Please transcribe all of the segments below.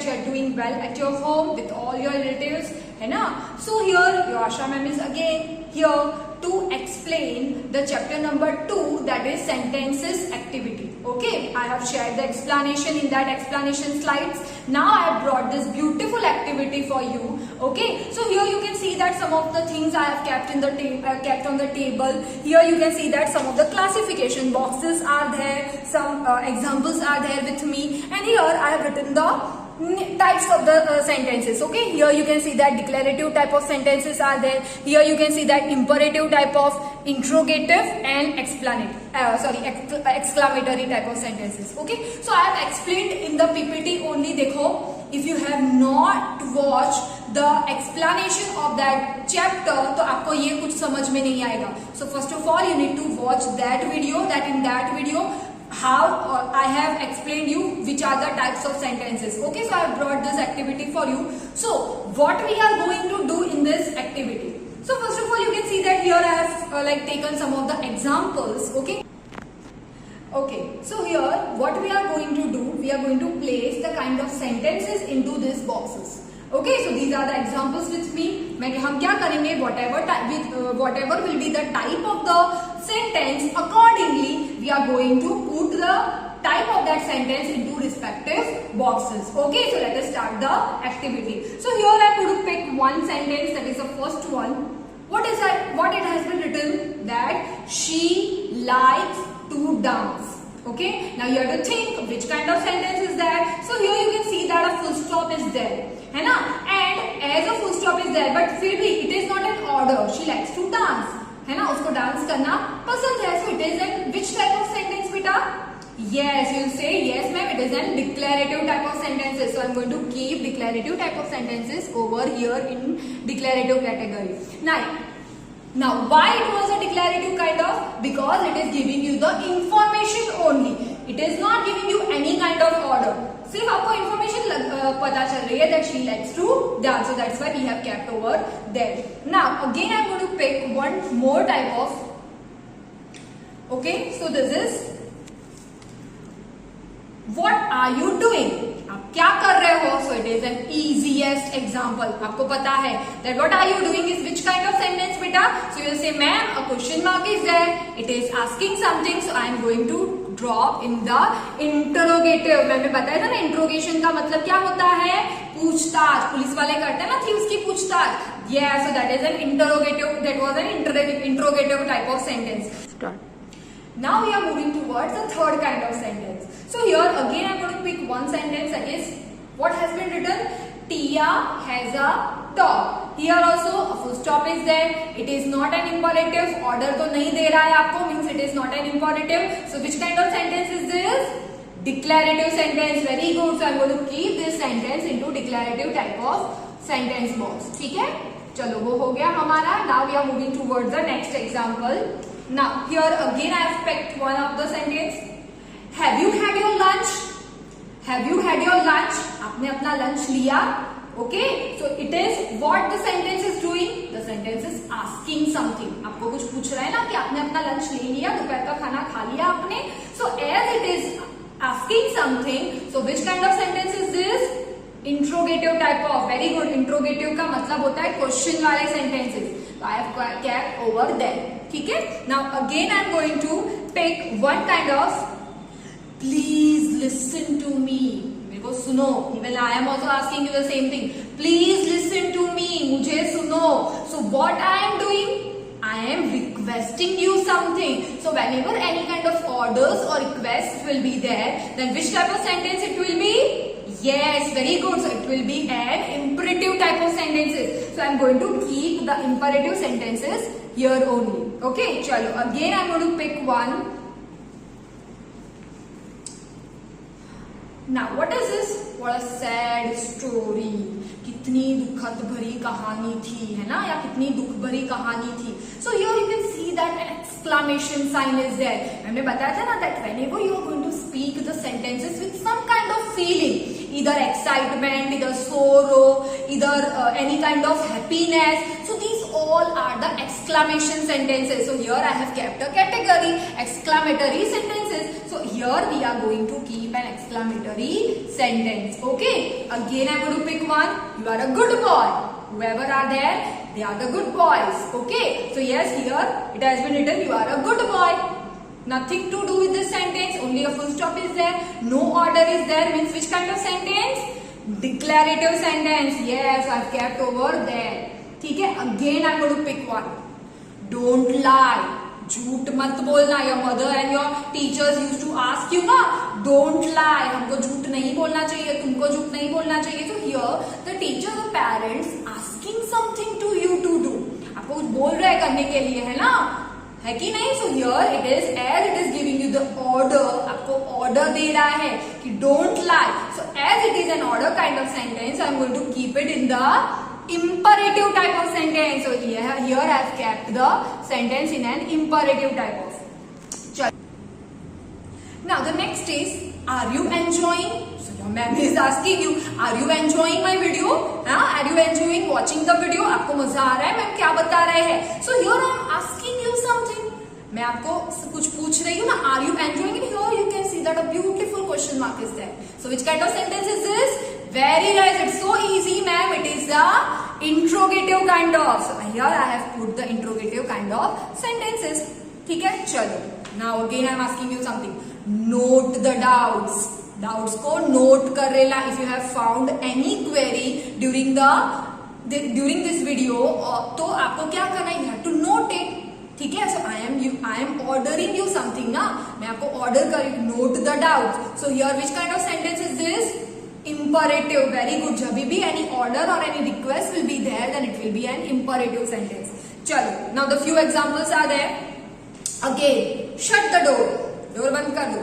that you are doing well at your home with all your relatives, है ना? So here your Asha ma'am is again here to explain the chapter number 2, that is sentences activity. Okay, I have shared the explanation in that explanation slides. Now I have brought this beautiful activity for you. Okay, so here you can see that some of the things I have kept in the kept on the table. Here you can see that some of the classification boxes are there, some examples are there with me, and here I have written the types of the sentences. Okay, here you can see that declarative type of sentences are there. Here you can see that imperative type of, interrogative and exclamatory type of sentences. Okay, so I have explained in the PPT only. देखो, if you have not watched the explanation of that chapter, तो आपको ये कुछ समझ में नहीं आएगा. So first of all you need to watch that video. That in that video how I have explained you which are the types of sentences. Okay, so I have brought this activity for you. So what we are going to do in this activity? So first of all you can see that here I have taken some of the examples. Okay, so here what we are going to do, we are going to place the kind of sentences into these boxes. Okay, so these are the examples with me. हम क्या करेंगे, whatever will be the type of the sentence, accordingly we are going to put the type of that sentence into respective boxes. Okay, so let us start the activity. So here I am going to pick one sentence, that is the first one. What is that? What it has been written, that she likes to dance. Okay, now you have to think which kind of sentence is that. So here you can see that a full stop is there, है ना? And as a full stop is there, but फिर भी it is not an order. She likes to dance, है ना? उसको dance करना पसंद है. So it is an which type of sentence, बेटा? Yes, you will say yes, ma'am. It is an declarative type of sentences. So I am going to keep declarative type of sentences over here in declarative category. Now, why it was a declarative kind of? Because it is giving you the information only. It is not giving you any kind of order. सिर्फ आपको information पता चल रही है that she likes to dance. So that's why we have kept over there. Now, again I am going to pick one more type of. Okay, so this is what are you doing? आप क्या कर रहे हो? So it is an easiest example. आपको पता है that what are you doing is which kind of sentence, बेटा? So you will say, ma'am, a question mark is there. It is asking something. So I am going to drop in the interrogative. मैंने बताया था ना, interrogation का मतलब क्या होता है? पूछताछ. पुलिस वाले करते हैं ना थी उसकी पूछताछ. Yeah, so that is an interrogative. That was an interrogative type of sentence. Start. Now we are moving towards the third kind of sentence. So here again I am going to pick one sentence, that is what has been written, Tia has a dog. Here also a full stop is there. It is not an imperative. Order तो नहीं दे रहा है आपको, means it is not an imperative. So which kind of sentence is this? Declarative sentence. Very good. So I am going to keep this sentence into declarative type of sentence box. ठीक है, चलो वो हो गया हमारा. Now we are moving towards the next example. Now here again I have picked one of the sentence. Have you had your lunch? Have you had your lunch? आपने अपना lunch लिया? Okay, so it is what the sentence is doing. The sentence is asking something. आपको कुछ पूछ रहा है ना कि आपने अपना lunch ले लिया, दोपहर का खाना खा लिया आपने. So as it is asking something, so which kind of sentence is this? Interrogative type of. Very good. Interrogative का मतलब होता है question वाले sentences. So I have kept over there. ठीक है? Now again I am going to pick one kind of. Please listen to me. मेरे को सुनो. Even I am also asking you the same thing. Please listen to me. मुझे सुनो. So what I am doing? I am requesting you something. So whenever any kind of orders or requests will be there, then which type of sentence it will be? Yes, very good. So it will be an imperative type of sentences. So I am going to keep the imperative sentences here only. Okay, chalo. Again I am going to pick one. Now what is this? What a sad story. कितनी दुखद भरी कहानी थी, है ना, या कितनी दुख भरी कहानी थी. So here you can see that an exclamation sign is there. मैंने बताया था ना that whenever you are going to speak the sentences with some kind of feeling, either excitement, either sorrow, either any kind of happiness, so these all are the exclamation sentences. So here I have kept a category, exclamatory sentences. So here we are going to keep an exclamatory sentence. Okay, again I'm going to pick one. You are a good boy. Whoever are there, they are the good boys. Okay, so yes, here it has been written you are a good boy. Nothing to do with this sentence, only a full stop is there. No order is there, means which kind of sentence? Declarative sentence. Yes, I've kept over there. ठीक है, again I'm going to pick one. Don't lie. झूठ मत बोलना. Your mother and your teachers used to ask you ना, don't lie. हमको झूठ नहीं बोलना चाहिए, तुमको झूठ नहीं बोलना चाहिए. So here the teacher or parents asking something to you to do. आपको कुछ बोल रहे हैं करने के लिए, है ना, है कि नहीं? So here it is, as it is giving you the order, आपको order दे रहा है कि don't lie. So as it is an order kind of sentence, I am going to keep it in the imperative type of sentence. So here I have kept the sentence in an imperative type of. Now the next is, are you enjoying? So your ma'am is asking you, are you enjoying my video? Are you enjoying watching the video? आपको मजा आ रहा है? Ma'am क्या बता रहे हैं? So here I am asking you something. मैं आपको कुछ पूछ रही हूँ ना. Are you enjoying it? Here you can see that a beautiful question mark is there. So which kind of sentence is this? Very nice. It's so easy, ma'am. It is the interrogative kind of. So here I have put the interrogative kind of sentences. ठीक है, चलो. Now again I am asking you something. Note the doubts. Doubts को note कर लेना. If you have found any query during this video, तो आपको क्या करना है? You have to note it. ठीक है, so I am ordering you something ना. मैं आपको order कर, note the doubts. So here which kind of sentence is this? Imperative. Very good. जब भी any order or any request will be there, then it will be an imperative sentence. चलो. Now the few examples are there. Again, shut the door. Door बंद कर दो,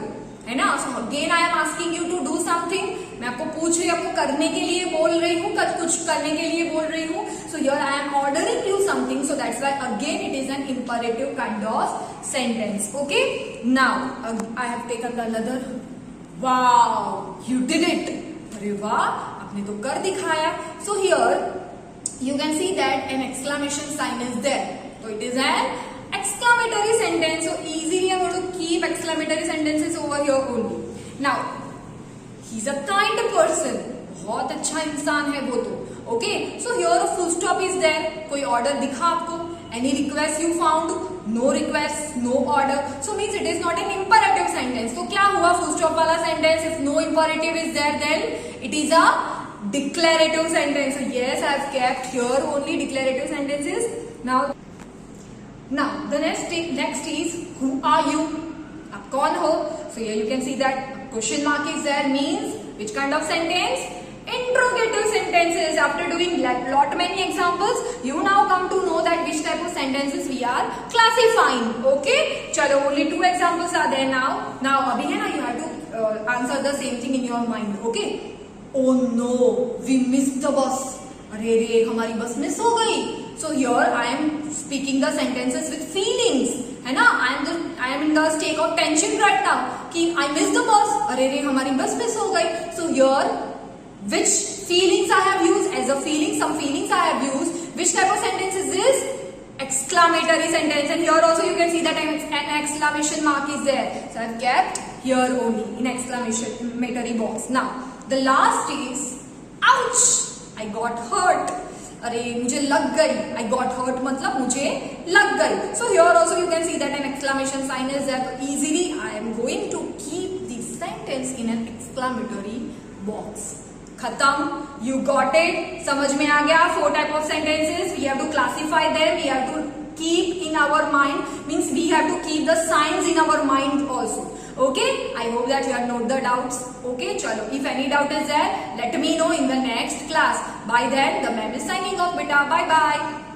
है ना. So again I am asking you to do something. मैं आपको पूछ रही हूँ, आपको करने के लिए बोल रही हूँ, कुछ करने के लिए बोल रही हूँ. So here I am ordering you something. So that's why again it is an imperative kind of sentence. Okay. Now I have taken another. Wow, you did it. अरे वाह, आपने तो कर दिखाया. So here you can see that an exclamation sign is there. So it is an exclamatory sentence. So easily I'm going to keep exclamatory sentences over here only. Now he's a kind person. बहुत अच्छा इंसान है वो तो. Okay, so here a full stop is there. कोई order दिखा आपको? Any request you found? No request, no order. So means it is not an imperative sentence. तो क्या हुआ full stop वाला sentence? If no imperative is there, then it is a declarative sentence. So yes, I have kept here only declarative sentences. Now the next is, who are you? आप कौन हो? So here you can see that question mark is there, means which kind of sentence? Interrogative sentences. After doing lot many examples, you now come to know that which type of sentences we are classifying. Okay, चलो, only 2 examples are there now. Now अभी है ना, you have to answer the same thing in your mind. Okay. Oh no, we missed the bus. अरे रे, हमारी बस miss हो गई. So here I am speaking the sentences with feelings, है ना. I am in the state of tension right now कि I missed the bus. अरे रे, हमारी बस मिस हो गई. So here which feelings I have used? As a feeling, some feelings I have used. Which type of sentence is this? Exclamatory sentence. And here also you can see that an exclamation mark is there. So I have kept here only in exclamatory box. Now the last is, ouch, I got hurt. अरे मुझे लग गई. I got hurt मतलब मुझे लग गई. So here also you can see that an exclamation sign is there. So easily I am going to keep the sentence in an exclamatory box. खत्म. You got it. समझ में आ गया? 4 type of sentences. We have to classify them. We have to keep in our mind. Means we have to keep the signs in our mind also. Okay. I hope that you have noted the doubts. Okay. चलो. If any doubt is there, let me know in the next class. By then, the ma'am is signing off. Beta. Bye bye.